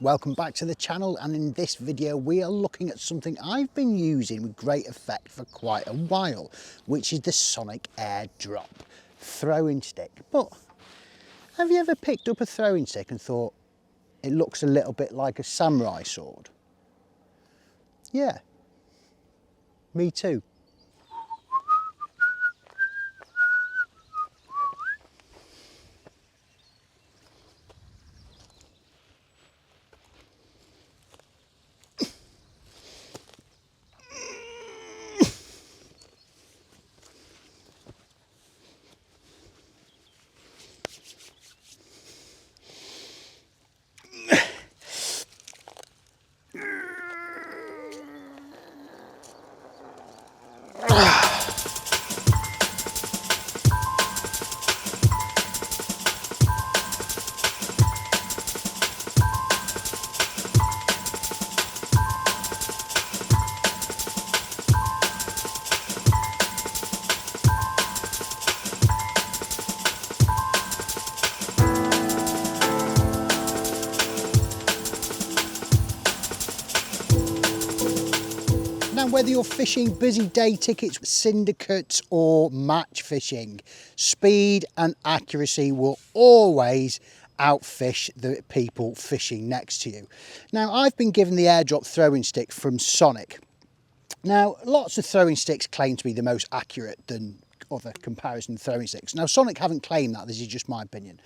Welcome back to the channel, and in this video we are looking at something I've been using with great effect for quite a while, which is the Sonik Airdrop Throwing Stick. But have you ever picked up a throwing stick and thought it looks a little bit like a samurai sword? Yeah, me too. Now, whether you're fishing busy day tickets, syndicates or match fishing, speed and accuracy will always outfish the people fishing next to you. Now, I've been given the Airdrop Throwing Stick from Sonik. Now, lots of throwing sticks claim to be the most accurate than other comparison throwing sticks. Now, Sonik haven't claimed that, this is just my opinion.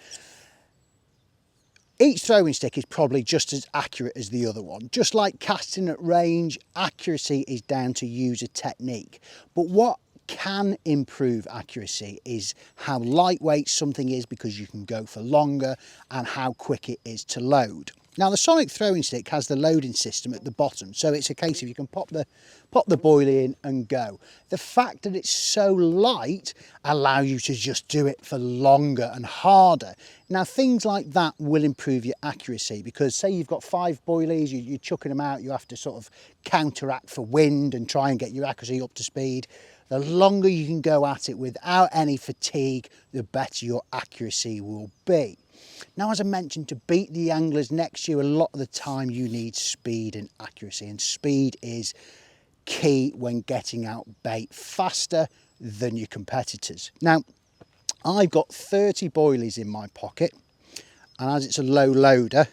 Each throwing stick is probably just as accurate as the other one. Just like casting at range, accuracy is down to user technique. But what can improve accuracy is how lightweight something is, because you can go for longer, and how quick it is to load. Now, the Sonik throwing stick has the loading system at the bottom, so it's a case of you can pop the boilie in and go. The fact that it's so light allows you to just do it for longer and harder. Now, things like that will improve your accuracy, because say you've got 5 boilies, you're chucking them out, you have to sort of counteract for wind and try and get your accuracy up to speed. The longer you can go at it without any fatigue, the better your accuracy will be. Now, as I mentioned, to beat the anglers next to you, a lot of the time you need speed and accuracy, and speed is key when getting out bait faster than your competitors. Now, I've got 30 boilies in my pocket, and as it's a low loader,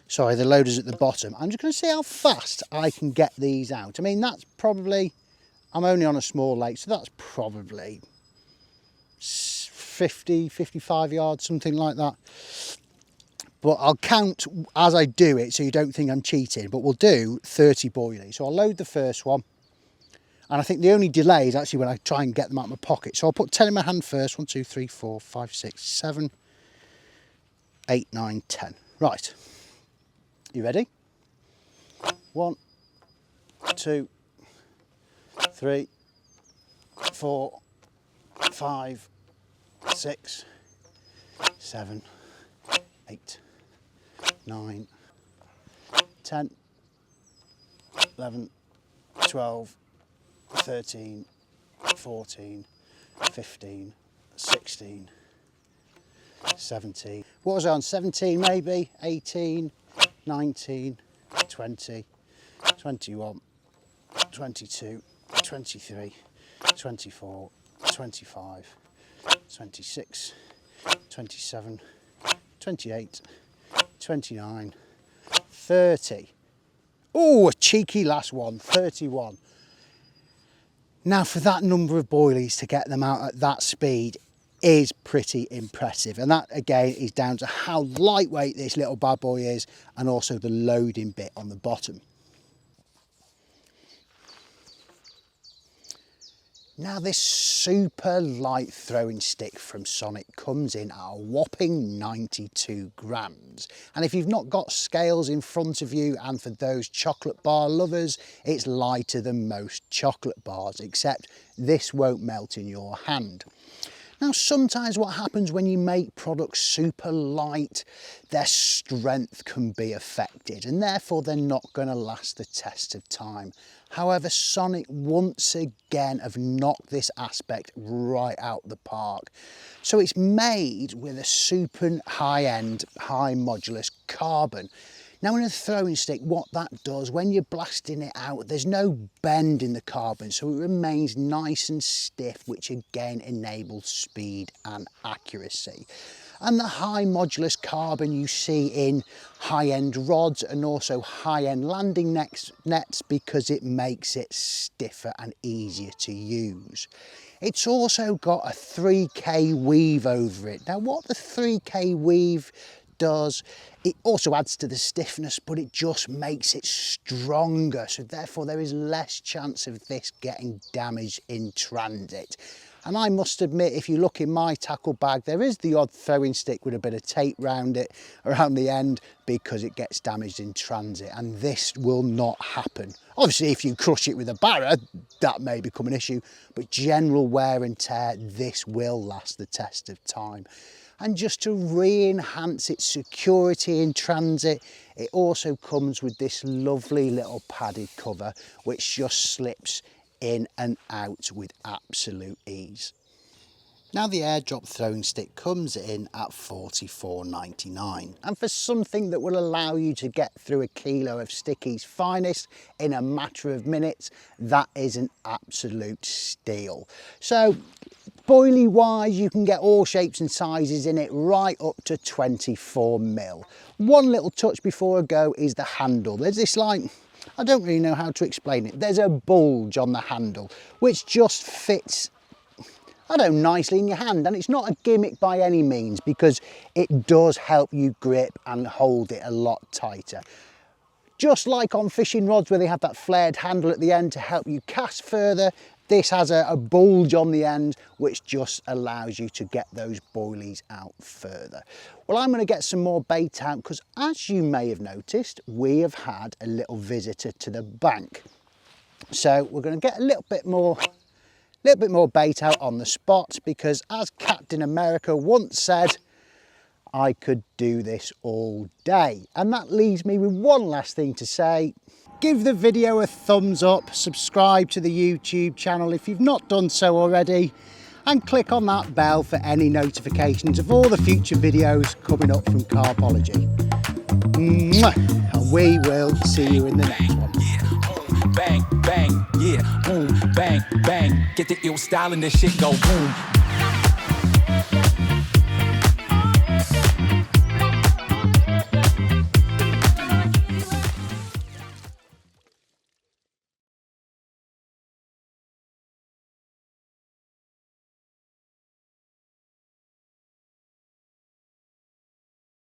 sorry, the loader's at the bottom, I'm just going to see how fast I can get these out. I mean, that's probably, I'm only on a small lake, so that's probably 50, 55 yards, something like that. But I'll count as I do it so you don't think I'm cheating, but we'll do 30 boilies. So I'll load the first one. And I think the only delay is actually when I try and get them out of my pocket. So I'll put 10 in my hand first. 1, 2, 3, 4, 5, 6, 7, 8, 9, 10. Right. You ready? 1, 2, 3, 4, 5, 6, 7, 8, 9, 10, 11, 12, 13, 14, 15, 16, 17. What was I on? 17 maybe? 18, 19, 20, 21, 22, 23, 24, 25, 26, 27, 28, 29, 30. Oh, a cheeky last one, 31. Now, for that number of boilies to get them out at that speed is pretty impressive. And that, again, is down to how lightweight this little bad boy is, and also the loading bit on the bottom. Now, this super light throwing stick from Sonik comes in at a whopping 92 grams. And if you've not got scales in front of you, and for those chocolate bar lovers, it's lighter than most chocolate bars, except this won't melt in your hand. Now, sometimes what happens when you make products super light, their strength can be affected, and therefore they're not going to last the test of time. However, Sonik once again have knocked this aspect right out the park. So it's made with a super high-end, high modulus carbon. Now in a throwing stick, what that does, when you're blasting it out, there's no bend in the carbon, so it remains nice and stiff, which again enables speed and accuracy. And the high modulus carbon you see in high-end rods and also high-end landing nets because it makes it stiffer and easier to use. It's also got a 3K weave over it. Now what the 3K weave does, it also adds to the stiffness, but it just makes it stronger, so therefore there is less chance of this getting damaged in transit. And I must admit, if you look in my tackle bag, there is the odd throwing stick with a bit of tape around it, around the end, because it gets damaged in transit, and this will not happen. Obviously, if you crush it with a barra, that may become an issue, but general wear and tear, this will last the test of time. And just to re-enhance its security in transit, it also comes with this lovely little padded cover, which just slips in and out with absolute ease. Now the Airdrop throwing stick comes in at $44.99, and for something that will allow you to get through a kilo of Sticky's finest in a matter of minutes, that is an absolute steal. So boilie wise, you can get all shapes and sizes in it, right up to 24mm. One little touch before I go is the handle. There's this, like, I don't really know how to explain it. There's a bulge on the handle, which just fits, I don't know, nicely in your hand. And it's not a gimmick by any means, because it does help you grip and hold it a lot tighter. Just like on fishing rods where they have that flared handle at the end to help you cast further, this has a bulge on the end, which just allows you to get those boilies out further. Well, I'm going to get some more bait out, because as you may have noticed, we have had a little visitor to the bank. So we're going to get a little bit more bait out on the spot, because as Captain America once said, I could do this all day. And that leaves me with one last thing to say. Give the video a thumbs up, subscribe to the YouTube channel if you've not done so already, and click on that bell for any notifications of all the future videos coming up from CARPology. And we will see you in the next one. Bang, bang, yeah, boom, bang, bang. Get the ill style and this shit go boom.